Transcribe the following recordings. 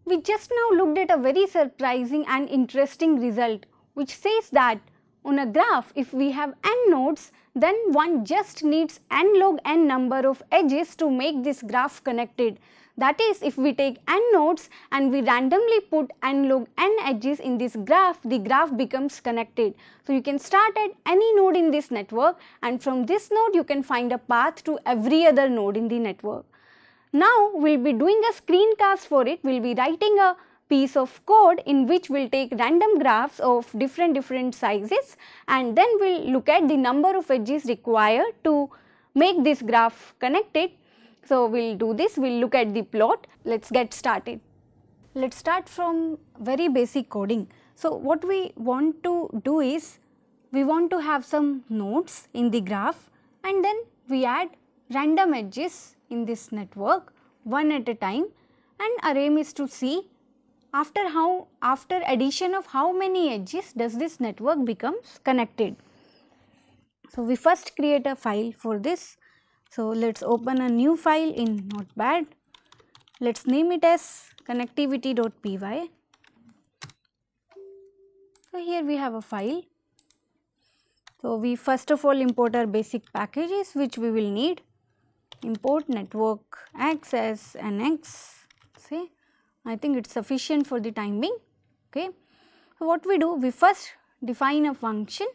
We just now looked at a very surprising and interesting result, which says that on a graph, if we have n nodes, then one just needs n log n number of edges to make this graph connected. That is, if we take n nodes and we randomly put n log n edges in this graph, the graph becomes connected. So you can start at any node in this network, and from this node you can find a path to every other node in the network. Now we will be doing a screencast for it. We will be writing a piece of code in which we will take random graphs of different sizes, and then we will look at the number of edges required to make this graph connected. So we will do this, we will look at the plot. Let us get started. Let us start from very basic coding. So what we want to do is, we want to have some nodes in the graph, and then we add random edges in this network one at a time, and our aim is to see after addition of how many edges does this network becomes connected. So we first create a file for this. So let us open a new file in Notepad. Let us name it as connectivity.py. So here we have a file. So we first of all import our basic packages which we will need. Import network access nx, say I think it is sufficient for the time being. Okay. So what we do, we first define a function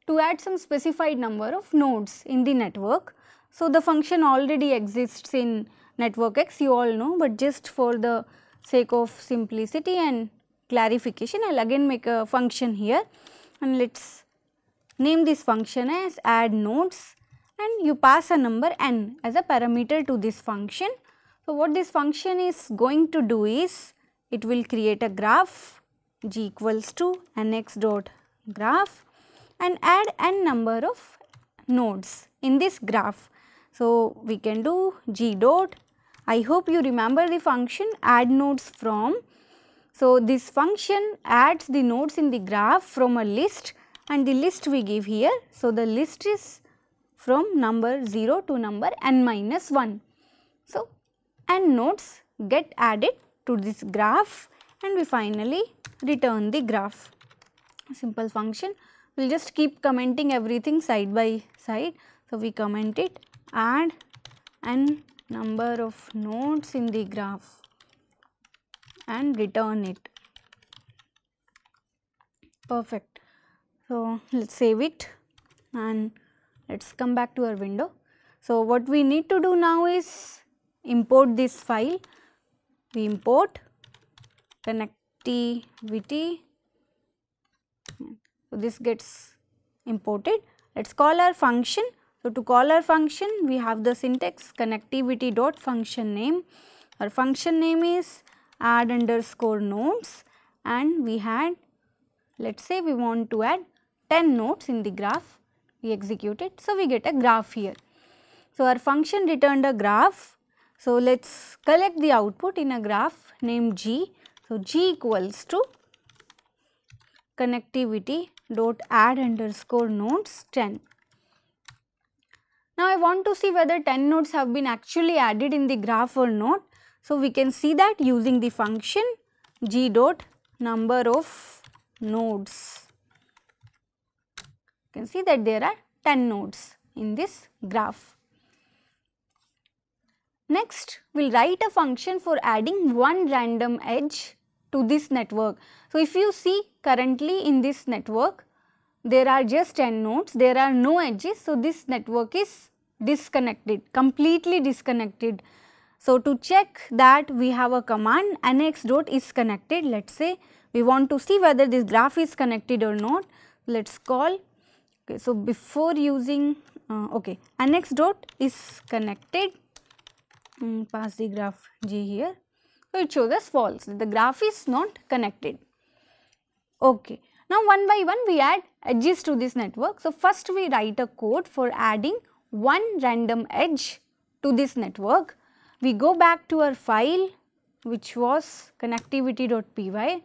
to add some specified number of nodes in the network. So the function already exists in network X, you all know, but just for the sake of simplicity and clarification, I will again make a function here, and let us name this function as add nodes, and you pass a number n as a parameter to this function. So what this function is going to do is, it will create a graph g equals to nx dot graph and add n number of nodes in this graph. So we can do g dot, I hope you remember the function add nodes from. So this function adds the nodes in the graph from a list, and the list we give here. So the list is from number 0 to number n minus 1. So n nodes get added to this graph, and we finally return the graph. A simple function. We will just keep commenting everything side by side. So we comment it, add n number of nodes in the graph and return it. Perfect. So let us save it and let us come back to our window. So what we need to do now is import this file. We import connectivity. So this gets imported. Let us call our function. So to call our function, we have the syntax connectivity dot function name. Our function name is add underscore nodes, and we had, let us say we want to add 10 nodes in the graph. We execute it. So we get a graph here. So our function returned a graph. So let us collect the output in a graph named g. So g equals to connectivity dot add underscore nodes 10. Now I want to see whether 10 nodes have been actually added in the graph or not. So we can see that using the function g dot number of nodes. You can see that there are 10 nodes in this graph. Next, we will write a function for adding one random edge to this network. So if you see currently in this network, there are just 10 nodes, there are no edges. So this network is disconnected, completely disconnected. So to check that, we have a command nx dot is connected. Let us say we want to see whether this graph is connected or not. Let us call, okay, so before using, nx dot is connected, pass the graph g here. So it shows us false, the graph is not connected. Okay. Now one by one we add edges to this network. So first we write a code for adding one random edge to this network. We go back to our file which was connectivity.py,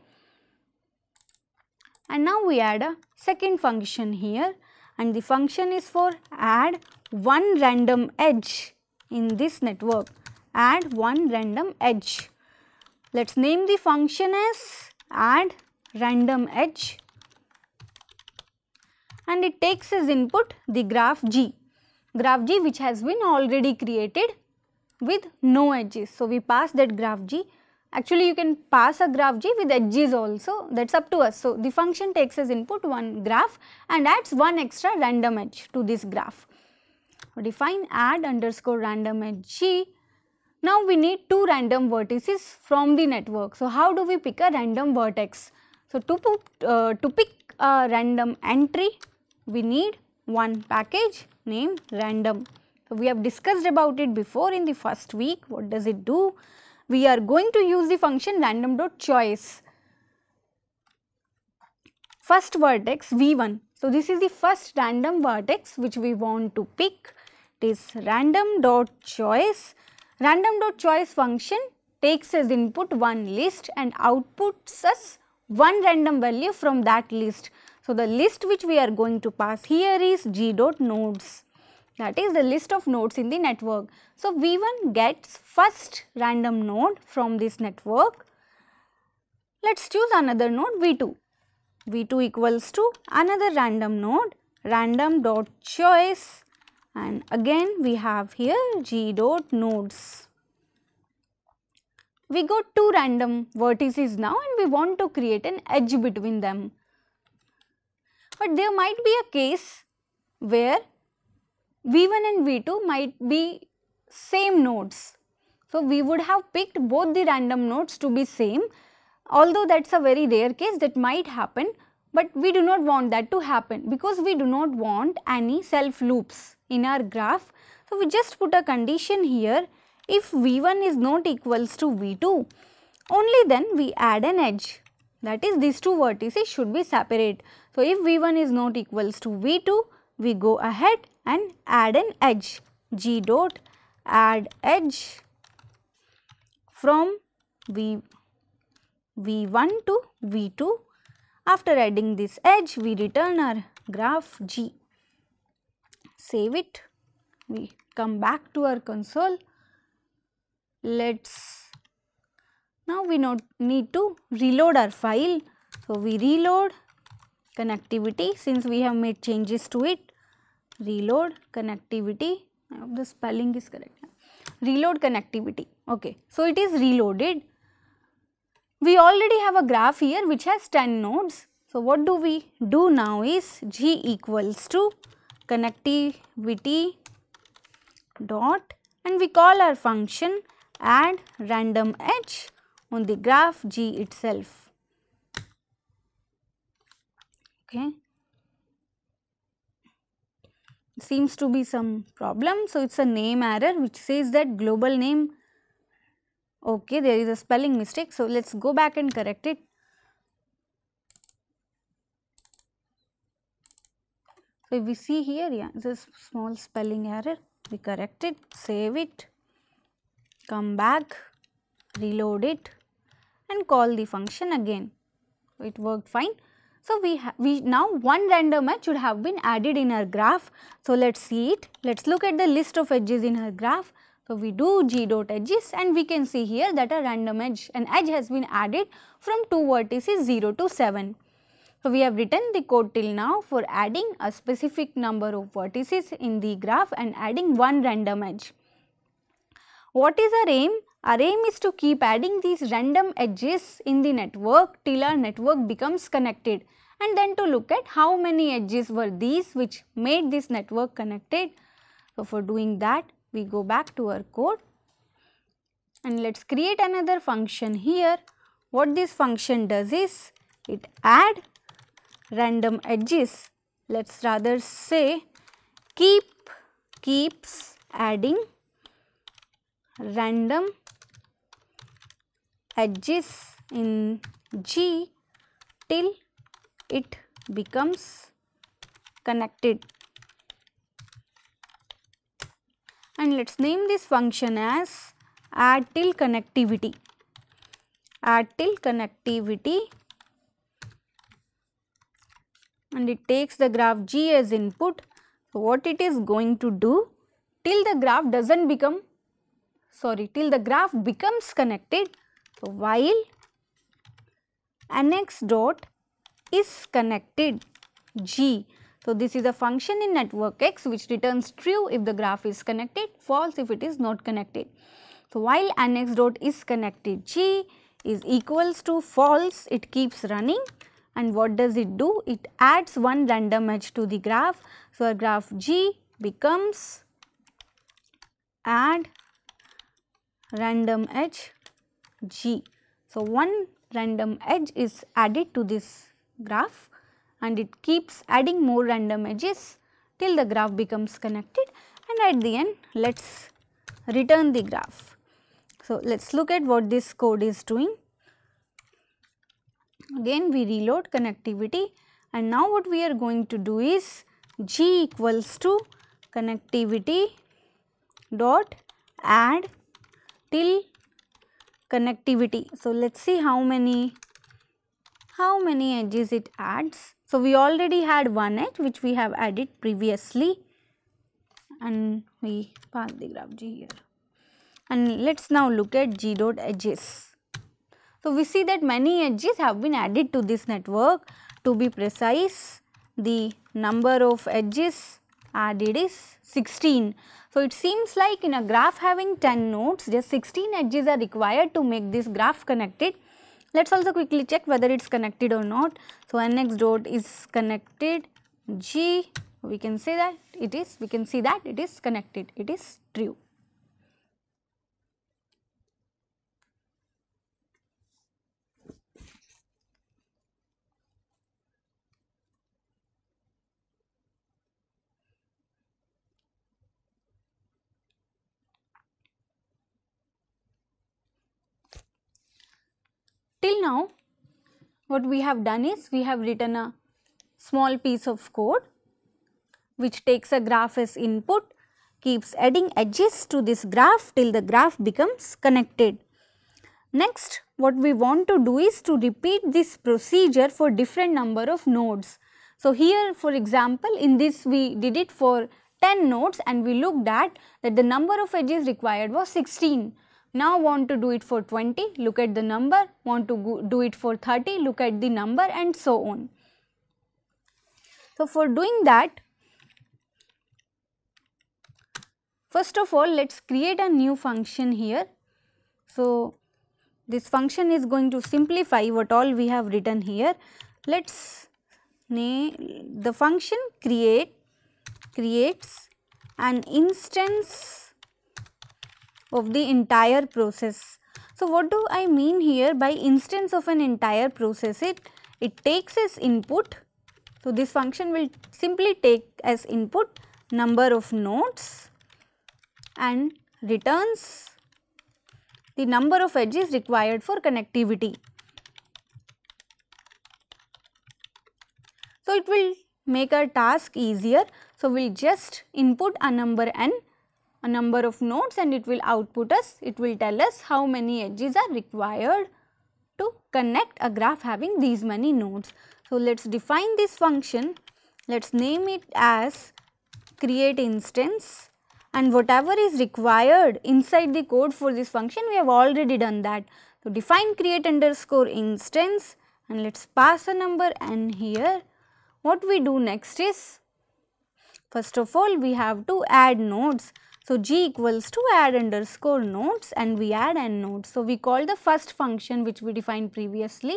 and now we add a second function here, and the function is for add one random edge in this network, add one random edge. Let us name the function as add random edge, and it takes as input the graph G which has been already created with no edges. So, we pass that graph G. Actually, you can pass a graph G with edges also, that is up to us. So, the function takes as input one graph and adds one extra random edge to this graph. So, define add underscore random edge G. Now, we need two random vertices from the network. So, how do we pick a random vertex? So, to pick a random entry, we need one package named random. So, we have discussed about it before in the first week. What does it do? We are going to use the function random.choice. First vertex V1. So, this is the first random vertex which we want to pick. It is random.choice. Random.choice function takes as input one list and outputs us one random value from that list. So, the list which we are going to pass here is g.nodes, that is the list of nodes in the network. So, V1 gets first random node from this network. Let us choose another node V2. V2 equals to another random node random.choice, and again we have here g.nodes. We got two random vertices now and we want to create an edge between them. But there might be a case where V1 and V2 might be same nodes. So, we would have picked both the random nodes to be same, although that is a very rare case that might happen, but we do not want that to happen because we do not want any self loops in our graph. So, we just put a condition here, if V1 is not equals to V2, only then we add an edge, that is these two vertices should be separate. So, if V1 is not equals to V2, we go ahead and add an edge, g dot add edge from V1 to V2. After adding this edge, we return our graph G. Save it, we come back to our console. Now we need to reload our file. So, we reload connectivity since we have made changes to it. Reload connectivity, I hope the spelling is correct. Reload connectivity, okay. So, it is reloaded. We already have a graph here which has 10 nodes. So, what do we do now is G equals to connectivity dot, and we call our function add random edge on the graph G itself. Okay. Seems to be some problem. So, it is a name error which says that global name, okay, there is a spelling mistake. So, let us go back and correct it. So, if we see here, yeah, this small spelling error, we correct it, save it, come back, reload it and call the function again. So, it worked fine. So, we now one random edge should have been added in our graph. So, let us see it. Let us look at the list of edges in our graph. So, we do g dot edges and we can see here that a random edge, an edge has been added from two vertices 0 to 7. So, we have written the code till now for adding a specific number of vertices in the graph and adding one random edge. What is our aim? Our aim is to keep adding these random edges in the network till our network becomes connected, and then to look at how many edges were these which made this network connected. So, for doing that, we go back to our code and let us create another function here. What this function does is it add random edges. Let us rather say keeps adding random edges in G till it becomes connected, and let us name this function as add till connectivity. Add till connectivity, and it takes the graph G as input. So, what it is going to do till the graph becomes connected. So, while nx dot is connected G. So, this is a function in network X which returns true if the graph is connected, false if it is not connected. So, while nx dot is connected G is equals to false, it keeps running, and what does it do? It adds one random edge to the graph. So, our graph G becomes add random edge G. So, one random edge is added to this graph and it keeps adding more random edges till the graph becomes connected, and at the end let us return the graph. So, let us look at what this code is doing. Again we reload connectivity, and now what we are going to do is G equals to connectivity dot add till connectivity. So, let us see how many edges it adds. So, we already had one edge which we have added previously, and we pass the graph G here, and let us now look at G dot edges. So, we see that many edges have been added to this network. To be precise, the number of edges added is 16. So, it seems like in a graph having 10 nodes, just 16 edges are required to make this graph connected. Let us also quickly check whether it is connected or not. So, nx dot is connected G, we can say that it is, we can see that it is connected, it is true. Till now what we have done is we have written a small piece of code which takes a graph as input, keeps adding edges to this graph till the graph becomes connected. Next, what we want to do is to repeat this procedure for different number of nodes. So, here for example, in this we did it for 10 nodes and we looked at that the number of edges required was 16. Now, want to do it for 20, look at the number, want to do it for 30, look at the number, and so on. So, for doing that, first of all let us create a new function here. So, this function is going to simplify what all we have written here. Let us name the function creates an instance of the entire process. So, what do I mean here by instance of an entire process? It takes as input. So, this function will simply take as input number of nodes and returns the number of edges required for connectivity. So, it will make our task easier. So, we will just input a number n, a number of nodes, and it will output us, it will tell us how many edges are required to connect a graph having these many nodes. So, let us define this function, let us name it as create instance, and whatever is required inside the code for this function we have already done that. So, define create underscore instance and let us pass a number n here. What we do next is, first of all we have to add nodes. So, G equals to add underscore nodes and we add n nodes. So, we call the first function which we defined previously.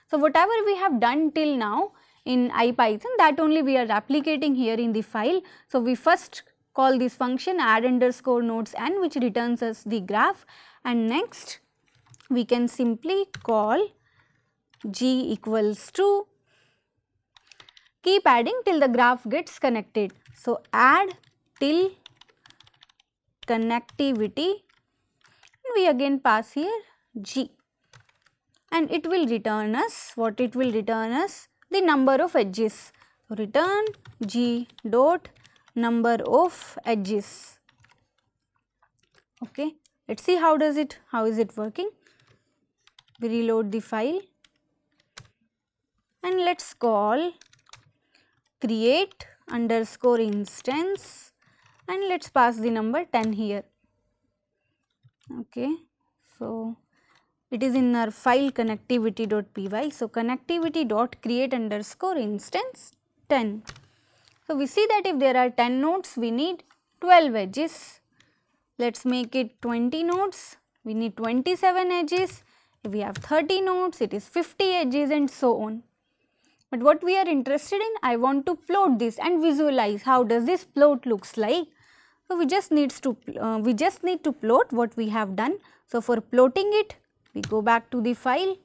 So, whatever we have done till now in IPython, that only we are replicating here in the file. So, we first call this function add underscore nodes n which returns us the graph, and next we can simply call G equals to keep adding till the graph gets connected. So, add till connectivity and we again pass here G, and it will return us, what it will return us? The number of edges. So, return G dot number of edges. Okay. Let us see how is it working. We reload the file and let us call create underscore instance and let us pass the number 10 here. Okay. So, it is in our file connectivity.py. So, connectivity.create_instance 10. So, we see that if there are 10 nodes, we need 12 edges. Let us make it 20 nodes, we need 27 edges. If we have 30 nodes, it is 50 edges and so on. But what we are interested in, I want to plot this and visualize how does this plot looks like. So, we just need to plot what we have done. So, for plotting it, we go back to the file.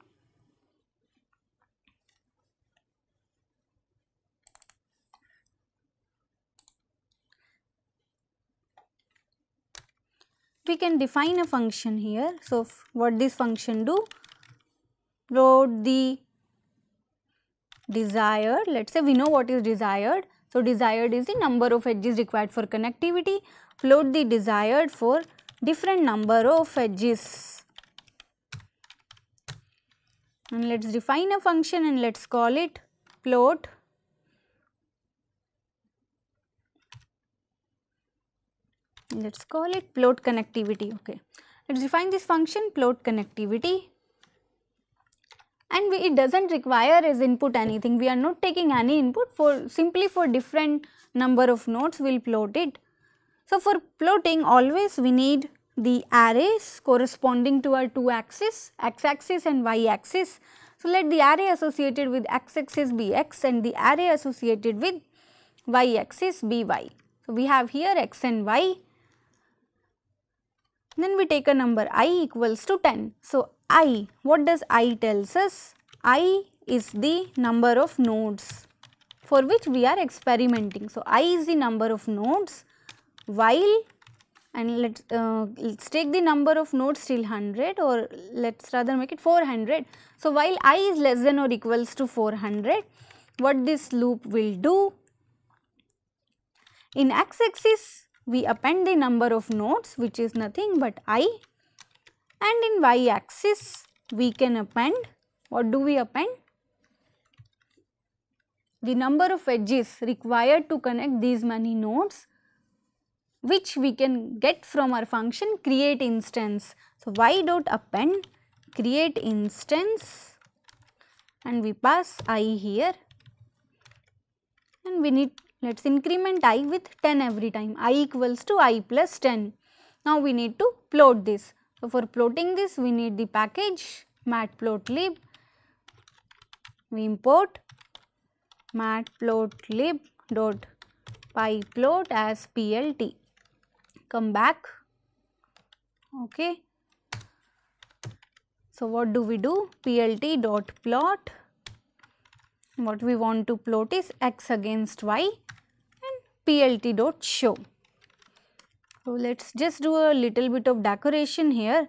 We can define a function here. So, what this function do? Plot the desired, let us say we know what is desired. So, desired is the number of edges required for connectivity. Plot the desired for different number of edges. And let us define a function and let us call it plot plot connectivity. Okay. Let us define this function plot connectivity, and it does not require as input anything. We are not taking any input, for simply for different number of nodes we will plot it. So, for plotting always we need the arrays corresponding to our two axes, x axis and y axis. So, let the array associated with x axis be x and the array associated with y axis be y. So, we have here x and y. Then we take a number I equals to 10. So, I, what does I tells us? I is the number of nodes for which we are experimenting. So, I is the number of nodes while, and let us take the number of nodes till 100, or let us rather make it 400. So, while I is less than or equals to 400, what this loop will do? In x axis we append the number of nodes, which is nothing but I, and in y axis we can append, what do we append? The number of edges required to connect these many nodes, which we can get from our function create instance. So, y dot append create instance, and we pass I here, and we need, let us increment I with 10 every time, I equals to I plus 10. Now, we need to plot this. So, for plotting this we need the package matplotlib. We import matplotlib dot pyplot as plt. Come back. Okay. So, what do we do? Plt dot plot. What we want to plot is x against y, and plt dot show. So, let us just do a little bit of decoration here.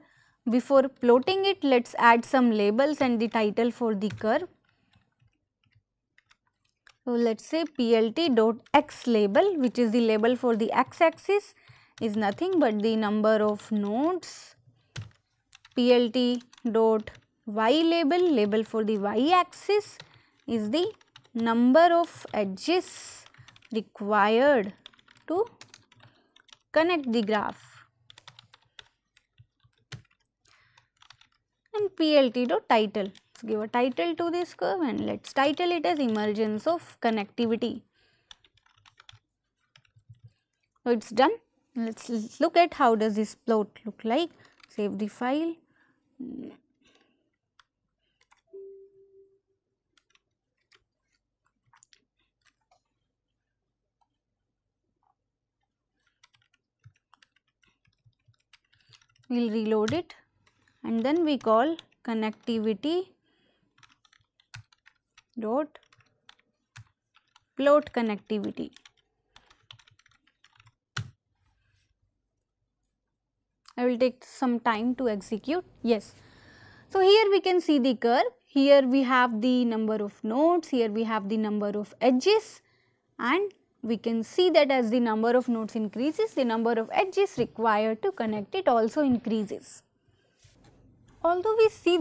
Before plotting it, let us add some labels and the title for the curve. So, let us say plt dot x label, which is the label for the x axis, is nothing but the number of nodes. Plt dot y label, label for the y axis, is the number of edges required to connect the graph, and plt dot title. So, give a title to this curve and let us title it as emergence of connectivity. So, it is done. Let us look at how does this plot look like. Save the file. We will reload it, and then we call connectivity dot plot connectivity. I will take some time to execute. Yes. So, here we can see the curve. Here we have the number of nodes, here we have the number of edges, and we can see that as the number of nodes increases, the number of edges required to connect it also increases. Although we see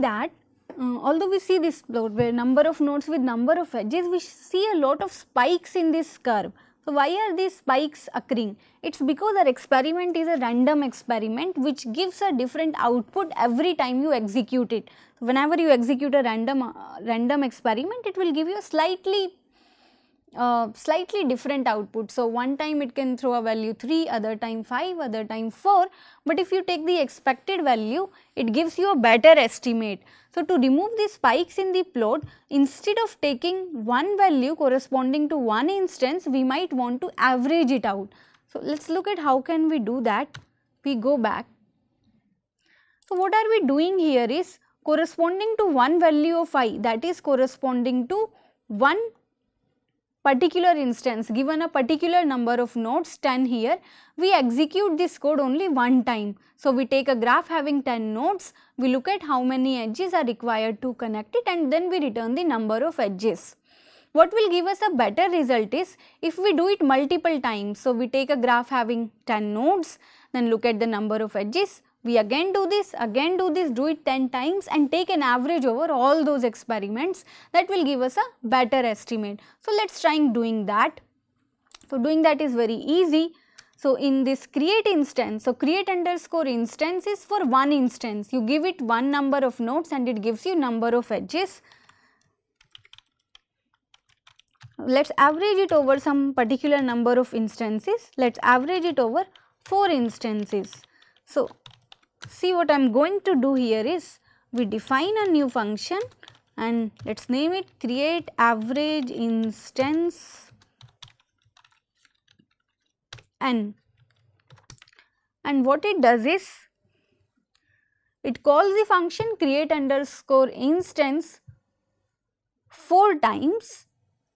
this plot where number of nodes with number of edges, we see a lot of spikes in this curve. So, why are these spikes occurring? It is because our experiment is a random experiment which gives a different output every time you execute it. So, whenever you execute a random experiment, it will give you a slightly different output. So, one time it can throw a value 3, other time 5, other time 4, but if you take the expected value, it gives you a better estimate. So, to remove the spikes in the plot, instead of taking one value corresponding to one instance, we might want to average it out. So, let us look at how can we do that. We go back. So, what are we doing here is corresponding to one value of I, that is corresponding to one particular instance, given a particular number of nodes 10 here, we execute this code only one time. So, we take a graph having 10 nodes, we look at how many edges are required to connect it and then we return the number of edges. What will give us a better result is if we do it multiple times. So, we take a graph having 10 nodes, then look at the number of edges, we again do this, do it 10 times and take an average over all those experiments. That will give us a better estimate. So, let us try doing that. So, doing that is very easy. So, in this create instance, so create underscore instance is for one instance. You give it one number of nodes and it gives you number of edges. Let us average it over some particular number of instances. Let us average it over 4 instances. So, see what I am going to do here is we define a new function and let us name it create average instance n, and what it does is it calls the function create underscore instance 4 times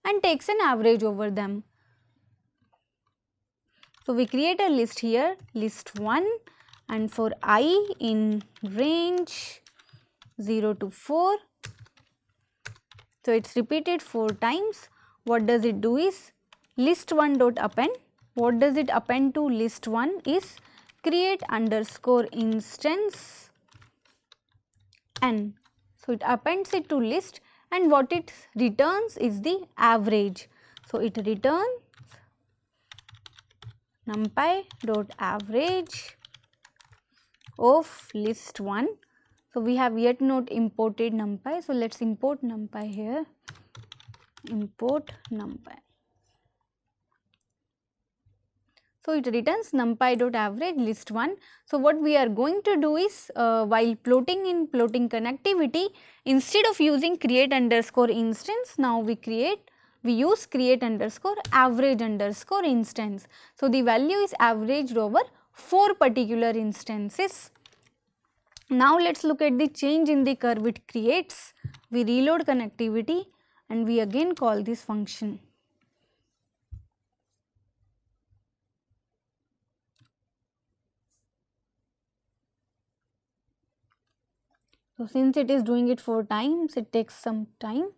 and takes an average over them. So, we create a list here, list 1, and for I in range 0 to 4. So, it is repeated 4 times. What does it do is list 1 dot append. What does it append to list 1 is create underscore instance n. So, it appends it to list and what it returns is the average. So, it returns numpy dot average of list 1. So, we have yet not imported numpy. So, let us import numpy here, import numpy. So, it returns numpy dot average list 1. So, what we are going to do is while plotting in plotting connectivity, instead of using create underscore instance, now we use create underscore average underscore instance. So, the value is averaged over 4 particular instances. Now, let us look at the change in the curve it creates. We reload connectivity and we again call this function. So, since it is doing it 4 times, it takes some time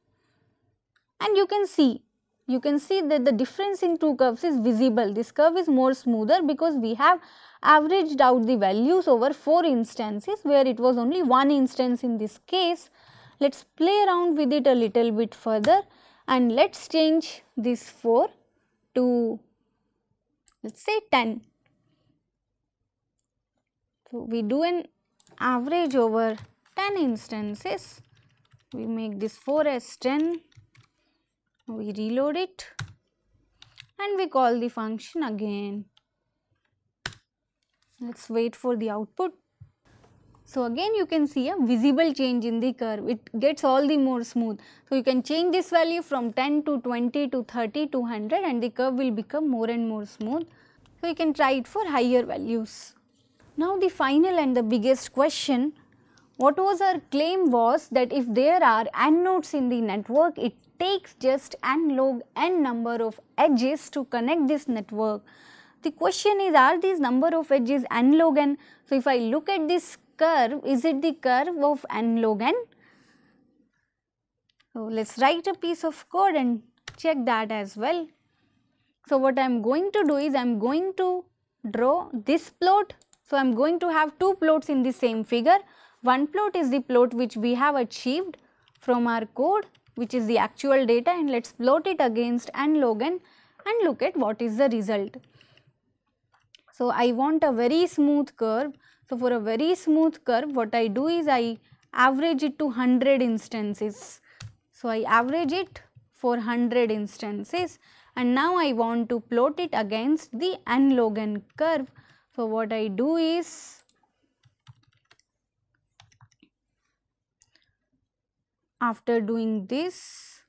and you can see that the difference in two curves is visible. This curve is more smoother because we have averaged out the values over 4 instances where it was only one instance in this case. Let us play around with it a little bit further and let us change this 4 to let us say 10. So, we do an average over 10 instances, we make this 4 as 10, we reload it and we call the function again. Let us wait for the output. So, again you can see a visible change in the curve, it gets all the more smooth. So, you can change this value from 10 to 20 to 30 to 100 and the curve will become more and more smooth. So, you can try it for higher values. Now, the final and the biggest question, what was our claim was that if there are n nodes in the network, it takes just n log n number of edges to connect this network. The question is, are these number of edges n log n? So, if I look at this curve, is it the curve of n log n? So, let us write a piece of code and check that as well. So, what I am going to do is I am going to draw this plot. So, I am going to have 2 plots in the same figure. One plot is the plot which we have achieved from our code, which is the actual data, and let us plot it against n log n. and look at what is the result. So, I want a very smooth curve. So, for a very smooth curve, what I do is I average it to 100 instances. So, I average it for 100 instances, and now I want to plot it against the n log n curve. So, what I do is after doing this,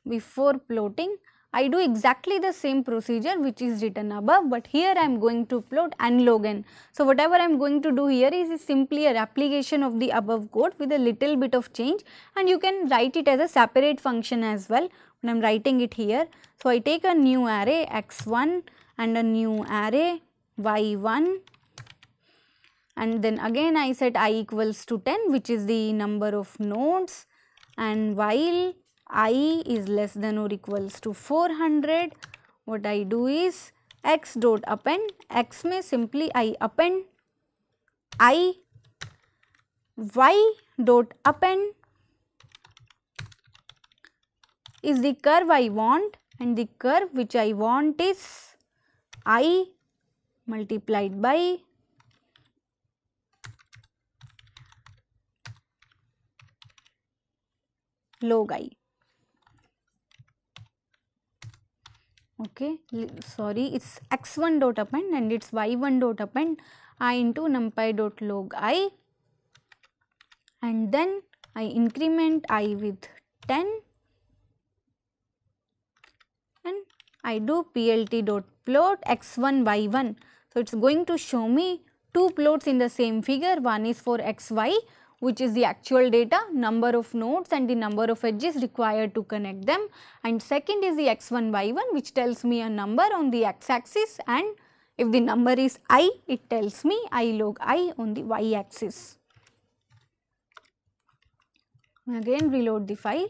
before plotting, I do exactly the same procedure which is written above, but here I am going to plot n log n. So, whatever I am going to do here is simply a replication of the above code with a little bit of change, and you can write it as a separate function as well, but I am writing it here. So, I take a new array x1 and a new array y1, and then again I set I equals to 10, which is the number of nodes, and while I is less than or equals to 400, what I do is x dot append, x में simply I append I, y dot append is the curve I want, and the curve which I want is I multiplied by log I. Okay, sorry, it's x1 dot append and it's y1 dot append I into numpy dot log I, and then I increment I with 10 and I do plt dot plot x1 y1. So, it is going to show me two plots in the same figure, one is for xy, which is the actual data, number of nodes and the number of edges required to connect them, and second is the x1 y1, which tells me a number on the x axis, and if the number is I, it tells me I log I on the y axis. Again reload the file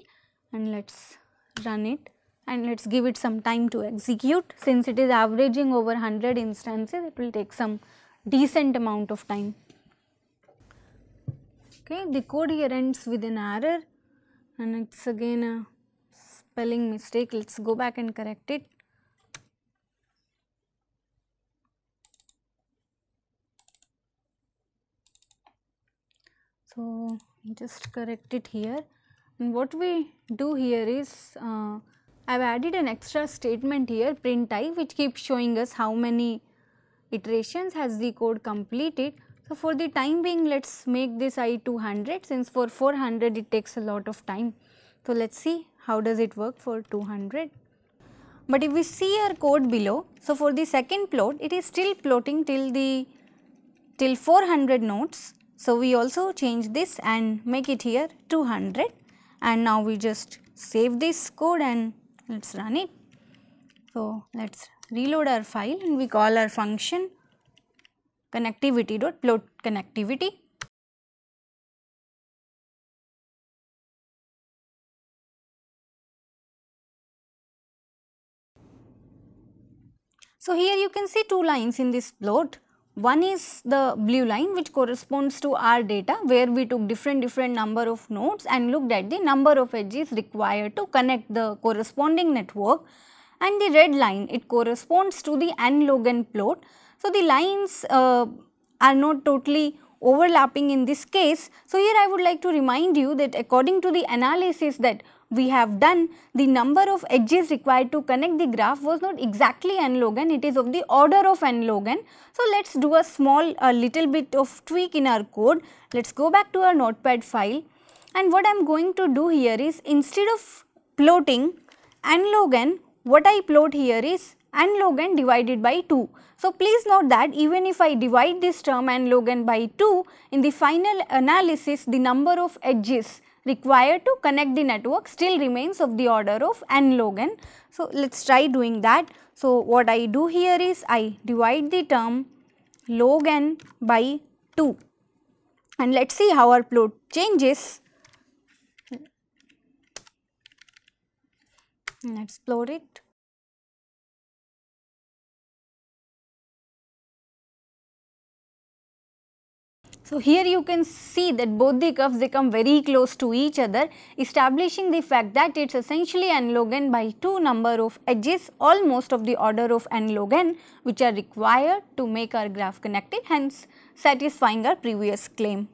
and let us run it, and let us give it some time to execute. Since it is averaging over 100 instances, it will take some decent amount of time. Okay, the code here ends with an error and it is again a spelling mistake. Let us go back and correct it. So, just correct it here, and what we do here is I have added an extra statement here, print I, which keeps showing us how many iterations has the code completed. So, for the time being, let us make this I 200, since for 400 it takes a lot of time. So, let us see how does it work for 200. But if we see our code below, so for the second plot, it is still plotting till 400 nodes. So, we also change this and make it here 200, and now we just save this code and let us run it. So, let us reload our file and we call our function connectivity.plot connectivity. So, here you can see two lines in this plot. One is the blue line, which corresponds to our data, where we took different number of nodes and looked at the number of edges required to connect the corresponding network, and the red line, it corresponds to the n log n plot. So, the lines are not totally overlapping in this case. So, here I would like to remind you that according to the analysis that we have done, the number of edges required to connect the graph was not exactly n log n, it is of the order of n log n. So, let us do a little bit of tweak in our code. Let us go back to our notepad file, and what I am going to do here is, instead of plotting n log n, what I plot here is n log n divided by 2. So, please note that even if I divide this term n log n by 2, in the final analysis the number of edges required to connect the network still remains of the order of n log n. So, let us try doing that. So, what I do here is I divide the term log n by 2, and let us see how our plot changes. Let us plot it. So, here you can see that both the curves, they come very close to each other, establishing the fact that it is essentially n log n by 2 number of edges, almost of the order of n log n, which are required to make our graph connected, hence satisfying our previous claim.